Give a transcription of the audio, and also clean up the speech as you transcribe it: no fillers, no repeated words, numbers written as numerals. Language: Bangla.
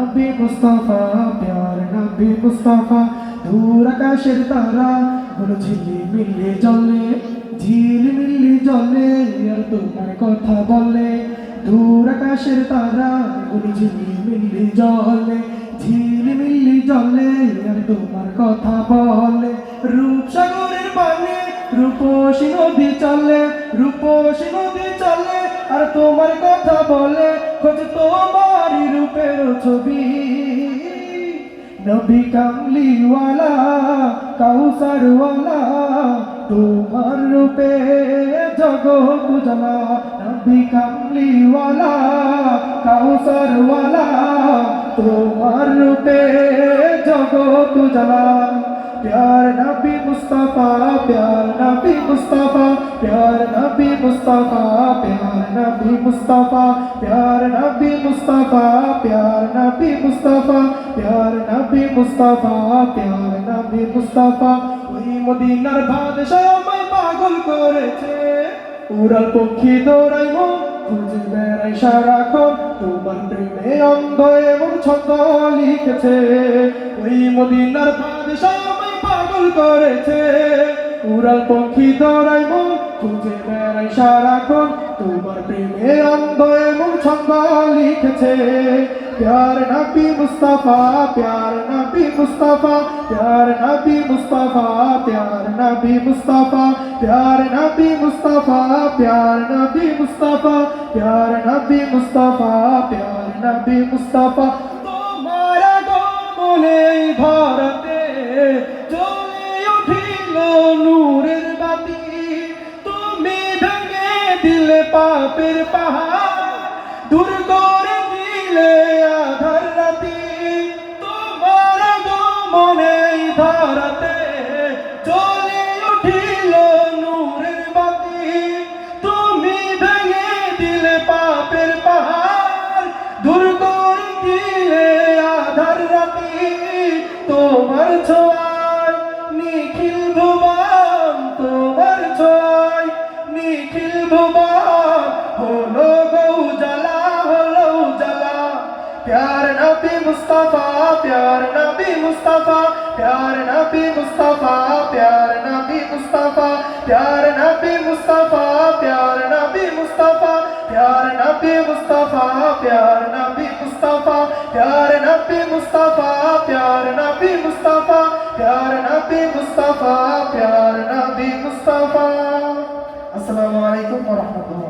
নবী মুস্তাফা প্যার নবী মুস্তাফা দূর আকাশের তারা গুলো ঝিলিমিলি জ্বলে ঝিলিমিলি জ্বলে আর তোমার কথা বলে দূর আকাশের তারা গুলো ঝিলিমিলি জ্বলে ঝিলিমিলি জ্বলে আর তোমার কথা বলে রূপসাগরের পানে রূপসী নদী চলে রূপসী নদী চলে আর তোমার কথা বলে খোঁজ তোমারই রূপের ছবি নবী কামলিওয়ালা কাউসারওয়ালা তোমার রূপে জগৎ উজালা নবী কামলিওয়ালা কাউসারওয়ালা তোমার রূপে জগৎ উজালা प्यार नबी मुस्तफा प्यार नबी मुस्तफा प्यार नबी मुस्तफा प्यार नबी मुस्तफा प्यार नबी मुस्तफा प्यार नबी मुस्तफा प्यार नबी मुस्तफा प्यार नबी मुस्तफा ওই মদিনার বাদশা আমায় পাগল করেছে উড়াল পক্ষী দৌড়াই মন খুঁজে বেড়াই সারাক্ষণ তোমার প্রেমে অন্ধ এবং ছন্দ লিখেছে ওই মদিনার বাদশা পাগল করেছে উড়াল পক্ষী দৌড়াই মন খুঁজে বেড়াই সারাক্ষণ তোমার প্রেমে অন্ধ এবং ছন্দ লিখেছে প্যার নবী মুস্তাফা প্যার নবী মুস্তাফা প্যার নবী মুস্তাফা প্যার নবী মুস্তাফা প্যার নবী মুস্তাফা প্যার নবী মুস্তাফা প্যার নবী মুস্তাফা প্যার নবী মুস্তাফা তোমার আগমনে ভারতে জ্বলে উঠিল নূরের বাতি তুমি ভেঙে দিলে পাপের পাহাড় দূর করে দিলে আধার রাতি তোমার আগমনে ধরাতে জ্বলে উঠিল নূরের বাতি তুমি ভেঙে দিলে পাপের পাহাড় দূর করে দিলে আধার রাতি তোমার ছোঁয়ায় নিখিল ভুবন তোমার ছোঁয়ায় নিখিল ভুবন হলো গো উজালা হলো উজালা প্যার নবী মুস্তাফা প্যার নবী মুস্তাফা প্যার নবী মুস্তাফা প্যার নবী মুস্তাফা প্যার নবী মুস্তাফা প্যার নবী মুস্তাফা প্যার নবী মুস্তাফা প্যার নবী মুস্তাফা প্যার নবী মুস্তাফা প্যার নবী মুস্তাফা প্যার নবী মুস্তাফা প্যার নবী মুস্তাফা আসসালামু আলাইকুম ওয়া রাহমাতুল্লাহ।